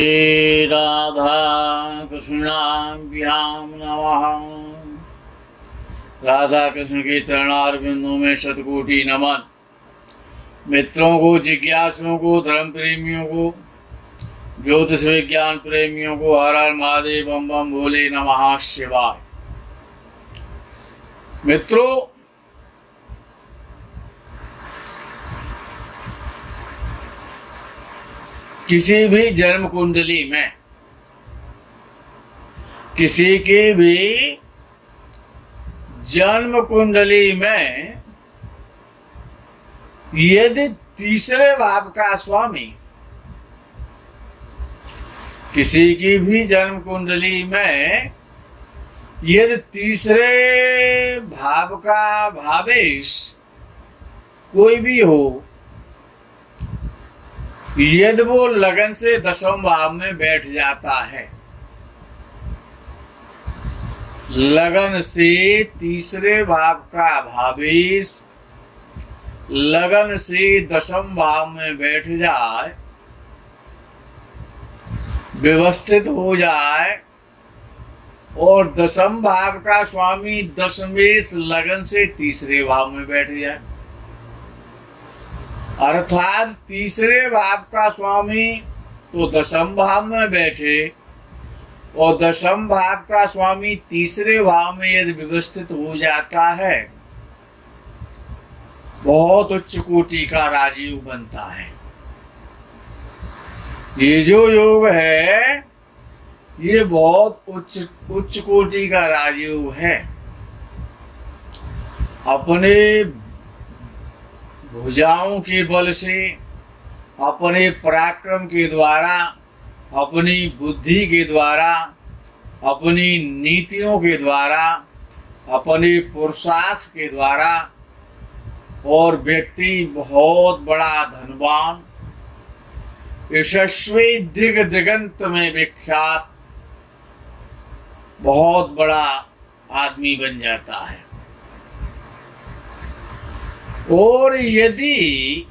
श्री राधा कृष्णाभ्याम नमः। राधा कृष्ण के चरणारविंदों में शतकोटि नमन। मित्रों को, जिज्ञासुओं को, धर्म प्रेमियों को, ज्योतिष विज्ञान प्रेमियों को हर हर महादेव बम बम भोले नमः शिवाय। मित्रों, किसी भी जन्म कुंडली में, किसी की भी जन्म कुंडली में यदि तीसरे भाव का स्वामी, किसी की भी जन्म कुंडली में यदि तीसरे भाव का भावेश कोई भी हो, यदि वो लगन से दसम भाव में बैठ जाता है, लगन से तीसरे भाव का भावेश लगन से दसम भाव में बैठ जाए, व्यवस्थित हो जाए और दसम भाव का स्वामी दशमेश लगन से तीसरे भाव में बैठ जाए, अर्थात तीसरे भाव का स्वामी तो दसम भाव में बैठे और दसम भाव का स्वामी तीसरे भाव में यदि व्यवस्थित हो जाता है, बहुत उच्च कोटि का राजयोग बनता है। ये जो योग है ये बहुत उच्च कोटि का राजयोग है। अपने भुजाओं के बल से, अपने पराक्रम के द्वारा, अपनी बुद्धि के द्वारा, अपनी नीतियों के द्वारा, अपने पुरुषार्थ के द्वारा और व्यक्ति बहुत बड़ा धनवान, यशस्वी, दिगंत में विख्यात बहुत बड़ा आदमी बन जाता है। और यदि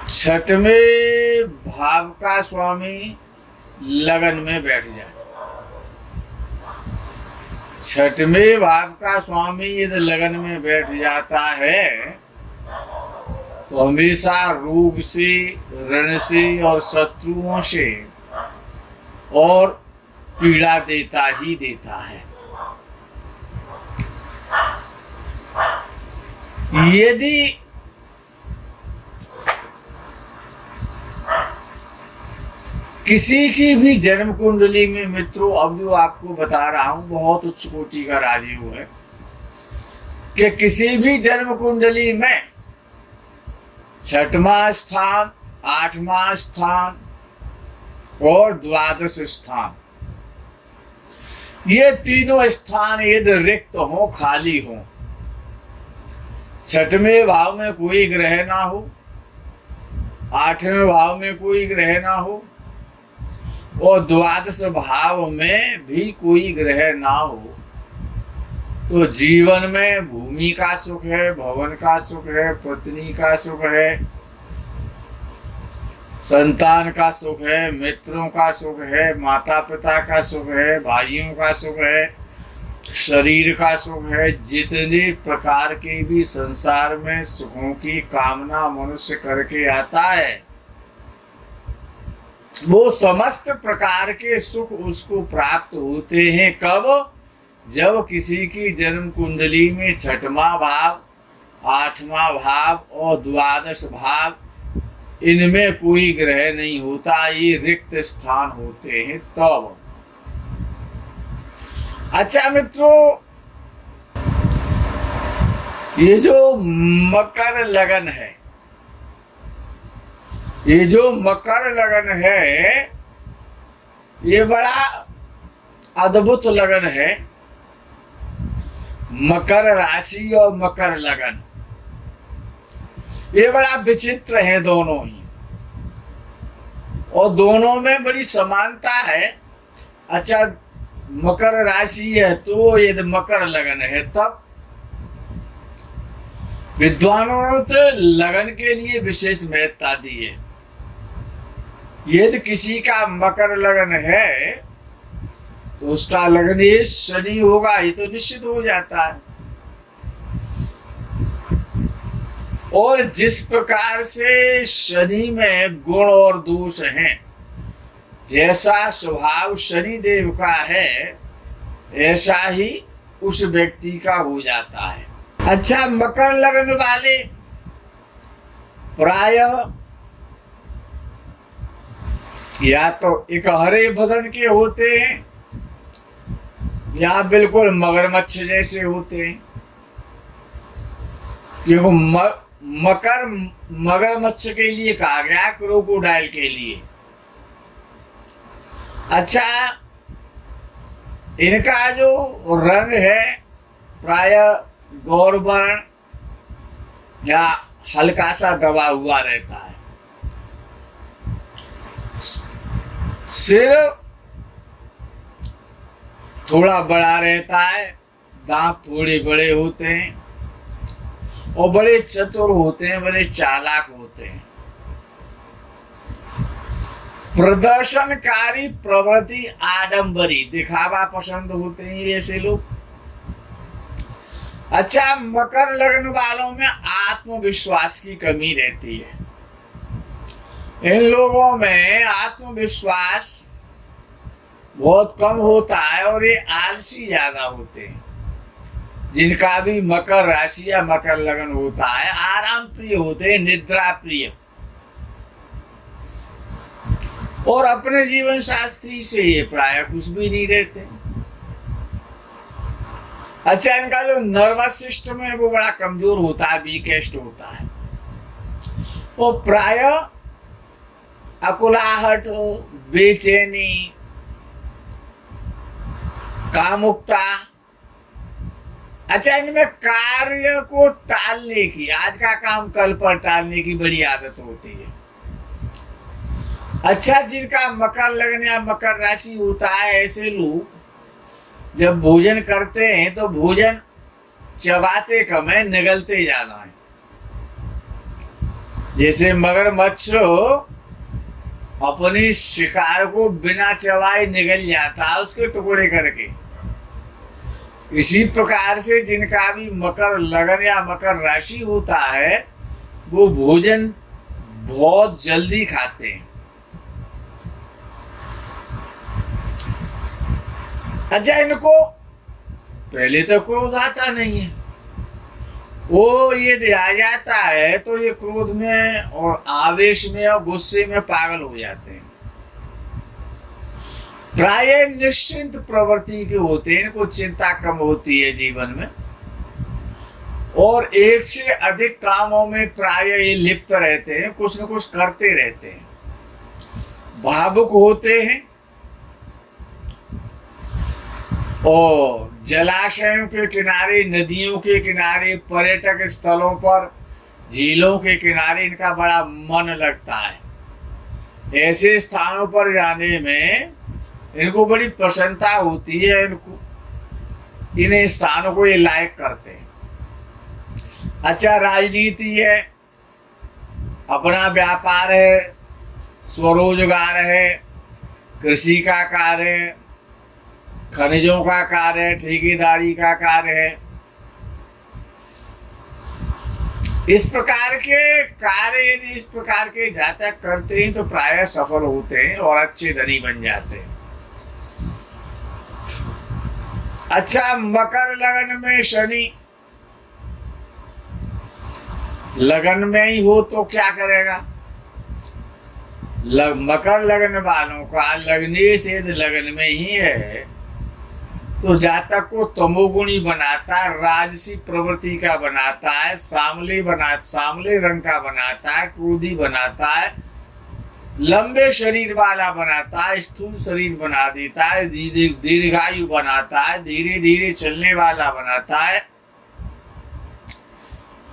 छठवें भाव का स्वामी लगन में बैठ जाए, छठवें भाव का स्वामी यदि लगन में बैठ जाता है तो हमेशा रोग से, ऋण से और शत्रुओं से और पीड़ा देता ही देता है। यदि किसी की भी जन्म कुंडली में, मित्रों, अब जो आपको बता रहा हूं बहुत उच्च कोटि का राजयोग है कि किसी भी जन्म कुंडली में छठवां स्थान, आठवां स्थान और द्वादश स्थान, ये तीनों स्थान यदि रिक्त हो, खाली हो, छठवें भाव में कोई ग्रह ना हो, आठवें भाव में कोई ग्रह ना हो और द्वादश भाव में भी कोई ग्रह ना हो, तो जीवन में भूमि का सुख है, भवन का सुख है, पत्नी का सुख है, संतान का सुख है, मित्रों का सुख है, माता पिता का सुख है, भाइयों का सुख है, शरीर का सुख है। जितने प्रकार के भी संसार में सुखों की कामना मनुष्य करके आता है, वो समस्त प्रकार के सुख उसको प्राप्त होते हैं। कब? जब किसी की जन्म कुंडली में छठवां भाव, आठवां भाव और द्वादश भाव, इनमें कोई ग्रह नहीं होता, ये रिक्त स्थान होते हैं तब। अच्छा मित्रों, ये जो मकर लगन है, ये जो मकर लगन है, ये बड़ा अद्भुत लगन है। मकर राशि और मकर लगन, ये बड़ा विचित्र है दोनों ही, और दोनों में बड़ी समानता है। अच्छा, मकर राशि है तो यदि मकर लगन है तब विद्वानों ने तो लगन के लिए विशेष महत्ता दी है। यदि किसी का मकर लगन है तो उसका लगन ये शनि होगा, ये तो निश्चित हो जाता है। और जिस प्रकार से शनि में गुण और दोष हैं, जैसा स्वभाव शनि देव का है ऐसा ही उस व्यक्ति का हो जाता है। अच्छा, मकर लगन वाले प्रायः या तो एक हरे बदन के होते हैं या बिल्कुल मगरमच्छ जैसे होते हैं, क्योंकि मकर मगरमच्छ के लिए कहा गया, क्रोकोडाइल के लिए। अच्छा, इनका जो रंग है प्रायः गौरवर्ण या हल्का सा दबा हुआ रहता है। सिर थोड़ा बड़ा रहता है, दांत थोड़े बड़े होते हैं और बड़े चतुर होते हैं, बड़े चालाक होते हैं। प्रदर्शनकारी प्रवृत्ति, आडंबरी, दिखावा पसंद होते हैं ये ऐसे लोग। अच्छा, मकर लगन वालों में आत्मविश्वास की कमी रहती है। इन लोगों में आत्मविश्वास बहुत कम होता है और ये आलसी ज्यादा होते हैं। जिनका भी मकर राशि या मकर लगन होता है, आराम प्रिय होते हैं, निद्रा प्रिय, और अपने जीवन साथी से ये प्राय कुछ भी नहीं रहते। अच्छा, इनका जो नर्वस सिस्टम है वो बड़ा कमजोर होता है, वीकेस्ट होता है। वो प्राय अकुलाहट, बेचैनी, कामुकता। अच्छा, इनमें कार्य को टालने की, आज का काम कल पर टालने की बड़ी आदत होती है। अच्छा, जिनका मकर लगन या मकर राशि होता है, ऐसे लोग जब भोजन करते हैं तो भोजन चबाते कम है, निगलते जाना है। जैसे मगरमच्छ अपनी शिकार को बिना चबाए निगल जाता है उसके टुकड़े करके, इसी प्रकार से जिनका भी मकर लगन या मकर राशि होता है वो भोजन बहुत जल्दी खाते हैं। अच्छा, इनको पहले तो क्रोध आता नहीं है, वो ये आ जाता है तो ये क्रोध में और आवेश में और गुस्से में पागल हो जाते हैं। प्राय निश्चिंत प्रवृत्ति के होते हैं, इनको चिंता कम होती है जीवन में, और एक से अधिक कामों में प्राय ये लिप्त रहते हैं, कुछ न कुछ करते रहते हैं। भावुक होते हैं और जलाशयों के किनारे, नदियों के किनारे, पर्यटक स्थलों पर, झीलों के किनारे इनका बड़ा मन लगता है। ऐसे स्थानों पर जाने में इनको बड़ी प्रसन्नता होती है, इन स्थानों को ये लायक करते हैं। अच्छा, राजनीति है, अपना व्यापार है, स्वरोजगार है, कृषि का कार्य है, खनिजों का कार्य है, ठेकेदारी का कार्य है। इस प्रकार के कार्य यदि इस प्रकार के जातक करते हैं तो प्रायः सफल होते हैं और अच्छे धनी बन जाते हैं। अच्छा, मकर लगन में शनि लगन में ही हो तो क्या करेगा? मकर लगन वालों का लग्नेश यदि लगन में ही है तो जातक को तमोगुणी बनाता है, राजसी प्रवृत्ति का बनाता है, सामले रंग का बनाता है, क्रोधी बनाता है, लंबे शरीर वाला बनाता है, स्थूल शरीर बना देता है, दीर्घायु बनाता है, धीरे धीरे चलने वाला बनाता है,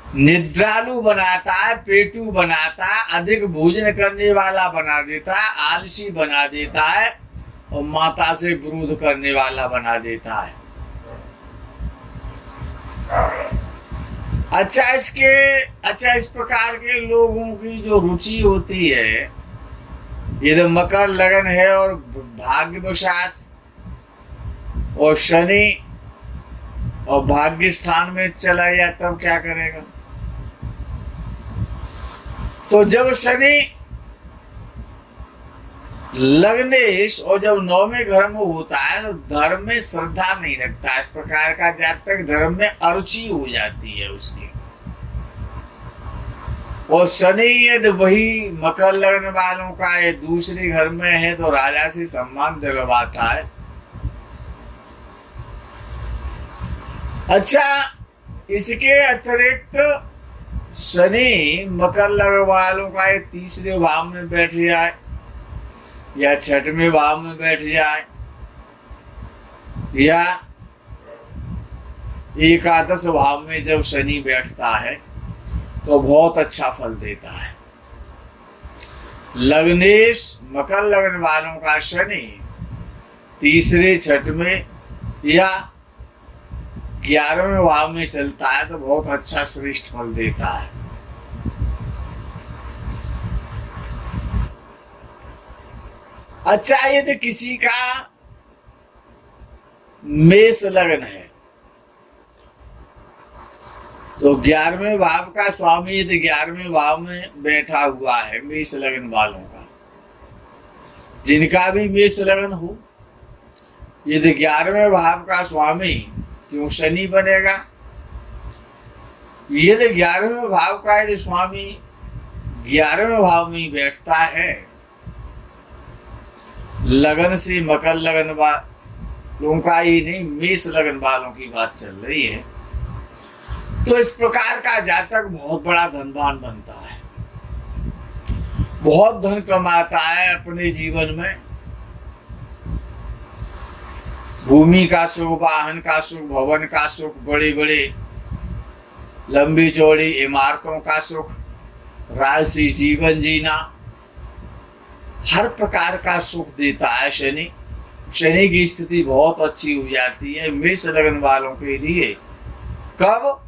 निद्रालु बनाता है, पेटू बनाता है, अधिक भोजन करने वाला बना देता है, आलसी बना देता है और माता से विरोध करने वाला बना देता है। इस प्रकार के लोगों की जो रुचि होती है, ये तो मकर लगन है और भाग्यवशात और शनि और भाग्य स्थान में चला गया, तब क्या करेगा? तो जब शनि लग्नेश और जब 9वें घर में होता है तो धर्म में श्रद्धा नहीं रखता। इस प्रकार का जातक धर्म में अरुचि हो जाती है उसकी। और शनि यदि वही मकर लगन वालों का ये दूसरे घर में है तो राजा से सम्मान दिलवाता है। इसके अतिरिक्त शनि मकर लगन वालों का ये तीसरे भाव में बैठ जाए या छठवें भाव में बैठ जाए या एकादश भाव में जब शनि बैठता है तो बहुत अच्छा फल देता है। लग्नेश मकर लगन वालों का शनि तीसरे, छठवें या 11वें भाव में चलता है तो बहुत अच्छा श्रेष्ठ फल देता है। यदि किसी का मेष लगन है तो 11वें भाव का स्वामी यदि 11वें भाव में बैठा हुआ है, मेष लगन वालों का, जिनका भी मेष लगन हो, यदि 11वें भाव का स्वामी क्यों शनि बनेगा? यदि 11वें भाव का यदि स्वामी 11वें भाव में बैठता है, लगन से मकर लगन वालों का ही नहीं, मेष लगन वालों की बात चल रही है, तो इस प्रकार का जातक बहुत बड़ा धनवान बनता है, बहुत धन कमाता है अपने जीवन में। भूमि का सुख, वाहन का सुख, भवन का सुख, बड़ी बड़ी लंबी चौड़ी इमारतों का सुख, राजसी जीवन जीना, हर प्रकार का सुख देता है शनि। शनि की स्थिति बहुत अच्छी हो जाती है मेष लगन वालों के लिए। कब?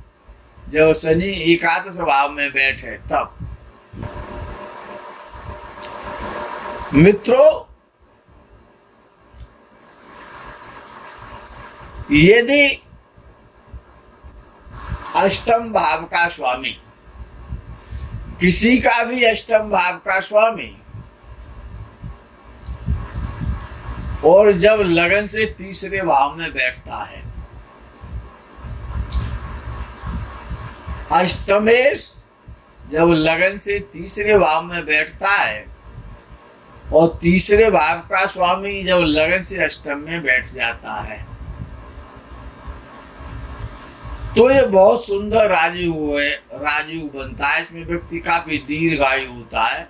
जब शनि एकादश भाव में बैठे तब। मित्रों, यदि अष्टम भाव का स्वामी, किसी का भी अष्टम भाव का स्वामी, और जब लगन से तीसरे भाव में बैठता है, अष्टमेश जब लगन से तीसरे भाव में बैठता है और तीसरे भाव का स्वामी जब लगन से अष्टम में बैठ जाता है तो ये बहुत सुंदर राजयोग बनता है। इसमें व्यक्ति काफी दीर्घायु होता है,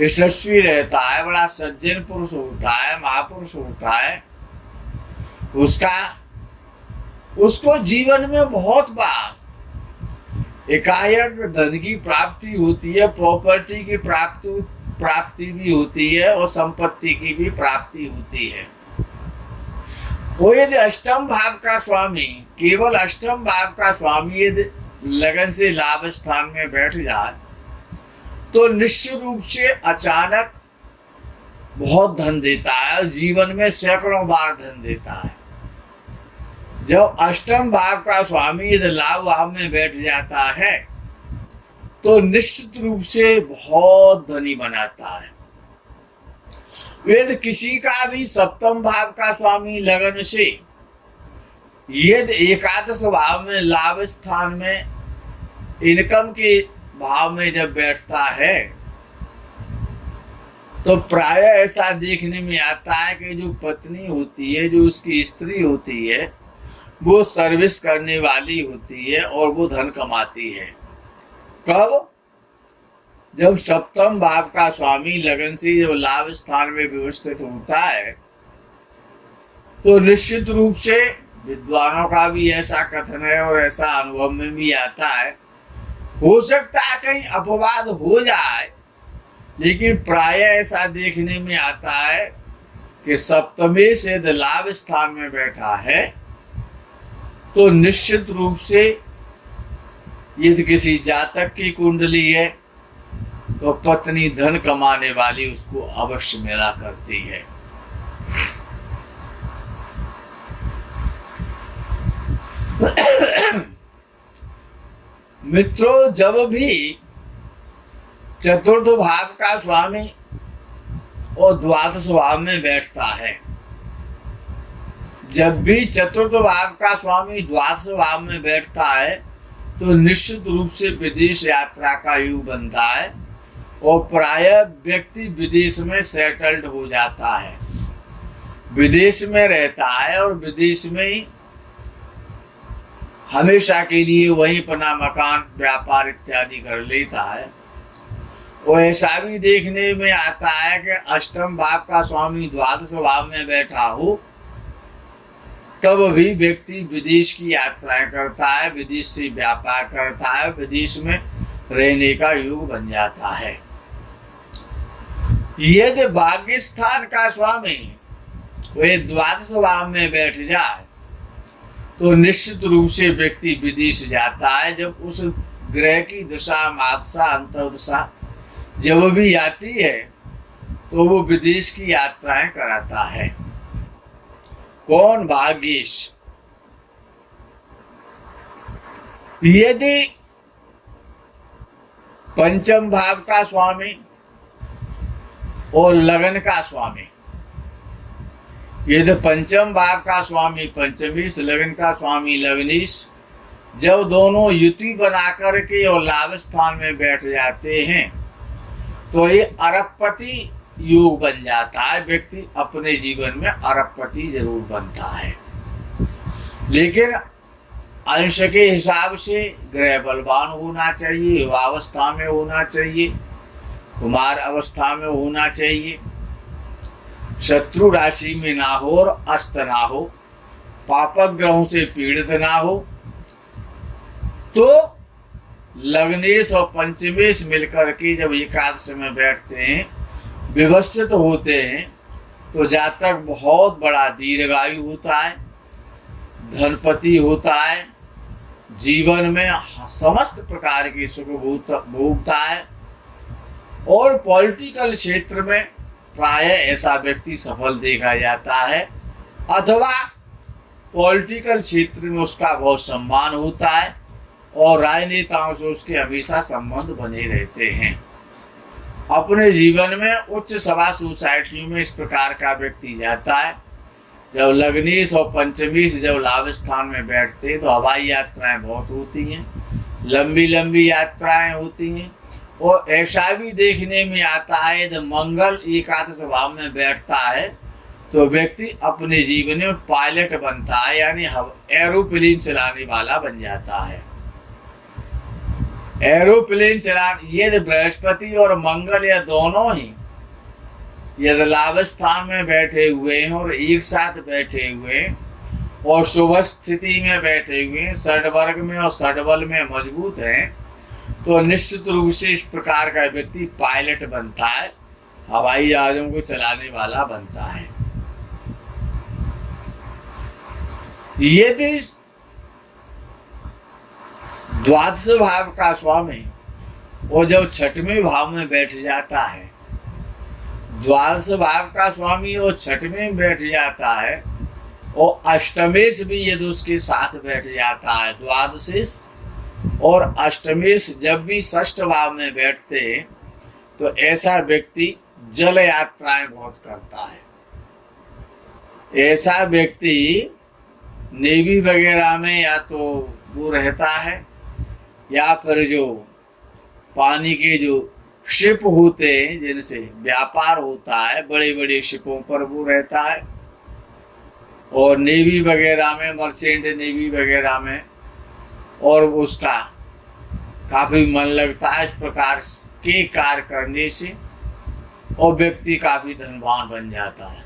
यशस्वी रहता है, बड़ा सज्जन पुरुष होता है, महापुरुष होता है। उसको जीवन में बहुत बार एकाएक धन की प्राप्ति होती है, प्रॉपर्टी की प्राप्ति भी होती है और संपत्ति की भी प्राप्ति होती है। वो यदि अष्टम भाव का स्वामी, केवल अष्टम भाव का स्वामी यदि लगन से लाभ स्थान में बैठ जाए तो निश्चित रूप से अचानक बहुत धन देता है और जीवन में सैकड़ों बार धन देता है। जब अष्टम भाव का स्वामी यदि लाभ भाव में बैठ जाता है तो निश्चित रूप से बहुत धनी बनाता है। यदि किसी का भी सप्तम भाव का स्वामी लगन से यदि एकादश भाव में लाभ स्थान में इनकम के भाव में जब बैठता है तो प्राय ऐसा देखने में आता है कि जो पत्नी होती है, जो उसकी स्त्री होती है, वो सर्विस करने वाली होती है और वो धन कमाती है। कब? जब सप्तम भाव का स्वामी लगन से जब लाभ स्थान में व्यवस्थित होता है तो निश्चित रूप से विद्वानों का भी ऐसा कथन है और ऐसा अनुभव में भी आता है, हो सकता है कहीं अपवाद हो जाए, लेकिन प्राय ऐसा देखने में आता है कि सप्तमे से यदि लाभ स्थान में बैठा है तो निश्चित रूप से यदि किसी जातक की कुंडली है तो पत्नी धन कमाने वाली उसको अवश्य मिला करती है। मित्रों, जब भी चतुर्थ भाव का स्वामी और द्वादश भाव में बैठता है, जब भी चतुर्थ भाव का स्वामी द्वादश भाव में बैठता है तो निश्चित रूप से विदेश यात्रा का योग बनता है और प्रायः व्यक्ति विदेश में सेटल्ड हो जाता है, विदेश में रहता है और विदेश में ही हमेशा के लिए वहीं अपना मकान व्यापार इत्यादि कर लेता है। और ऐसा भी देखने में आता है कि अष्टम भाव का स्वामी द्वादश भाव में बैठा हो तब भी व्यक्ति विदेश की यात्राएं करता है, विदेश से व्यापार करता है, विदेश में रहने का योग बन जाता है। यदि भाग्य स्थान का स्वामी वह द्वादश भाव में बैठ जाए तो निश्चित रूप से व्यक्ति विदेश जाता है। जब उस ग्रह की दशा महादशा अंतर्दशा जब भी आती है तो वो विदेश की यात्राएं कराता है। कौन? भाग्येश। यदि पंचम भाव का स्वामी और लगन का स्वामी, यदि पंचम भाव का स्वामी पंचमीश, लगन का स्वामी लग्नेश, जब दोनों युति बना करके और लाभ स्थान में बैठ जाते हैं तो ये अरबपति योग बन जाता है। व्यक्ति अपने जीवन में अरबपति जरूर बनता है, लेकिन अंश के हिसाब से ग्रह बलवान होना चाहिए, युवावस्था में होना चाहिए, कुमार अवस्था में होना चाहिए, शत्रु राशि में ना हो और अस्त ना हो, पापक ग्रहों से पीड़ित ना हो। तो लग्नेश और पंचमेश मिलकर के जब एकादश में बैठते हैं, व्यवस्थित होते हैं, तो जातक बहुत बड़ा दीर्घायु होता है, धनपति होता है, जीवन में समस्त प्रकार की सुख भोगता है और पॉलिटिकल क्षेत्र में प्रायः ऐसा व्यक्ति सफल देखा जाता है, अथवा पॉलिटिकल क्षेत्र में उसका बहुत सम्मान होता है और राजनेताओं से उसके हमेशा संबंध बने रहते हैं। अपने जीवन में उच्च सभा सोसाइटी में इस प्रकार का व्यक्ति जाता है। जब लग्नेश और पंचमीश जब लाभ स्थान में बैठते हैं तो हवाई यात्राएं बहुत होती हैं, लंबी लंबी यात्राएं होती हैं। और ऐसा भी देखने में आता है यदि मंगल एकादश भाव में बैठता है तो व्यक्ति अपने जीवन में पायलट बनता है, यानी एरोप्लेन चलाने वाला बन जाता है। एरोप्लेन चलाने, यदि बृहस्पति और मंगल या दोनों ही यदि लाभ स्थान में बैठे हुए हैं और एक साथ बैठे हुए हैं और शुभ स्थिति में बैठे हुए हैं, षडवर्ग में और षडबल में मजबूत हैं, तो निश्चित रूप से इस प्रकार का व्यक्ति पायलट बनता है, हवाई जहाजों को चलाने वाला बनता है। यदि द्वादश भाव का स्वामी वो जब छठवें भाव में बैठ जाता है, द्वादश भाव का स्वामी वो छठवें में बैठ जाता है और अष्टमेश भी यदि उसके साथ बैठ जाता है, द्वादशेश और अष्टमेश जब भी षष्ठ भाव में बैठते हैं तो ऐसा व्यक्ति जल यात्राएं बहुत करता है। ऐसा व्यक्ति नेवी वगैरह में या तो वो रहता है या फिर जो पानी के जो शिप होते हैं जिनसे व्यापार होता है, बड़े बड़े शिपों पर वो रहता है। और नेवी वगैरह में, मर्चेंट नेवी वगैरह में, और उसका काफ़ी मन लगता है इस प्रकार के कार्य करने से और व्यक्ति काफ़ी धनवान बन जाता है।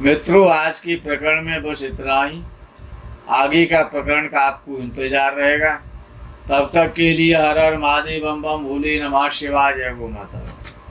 मित्रों, आज के प्रकरण में बस इतना ही। आगे का प्रकरण का आपको इंतजार रहेगा। तब तक के लिए हर हर महादेव बम बम, भोले नमः शिवाय, जय गो माता।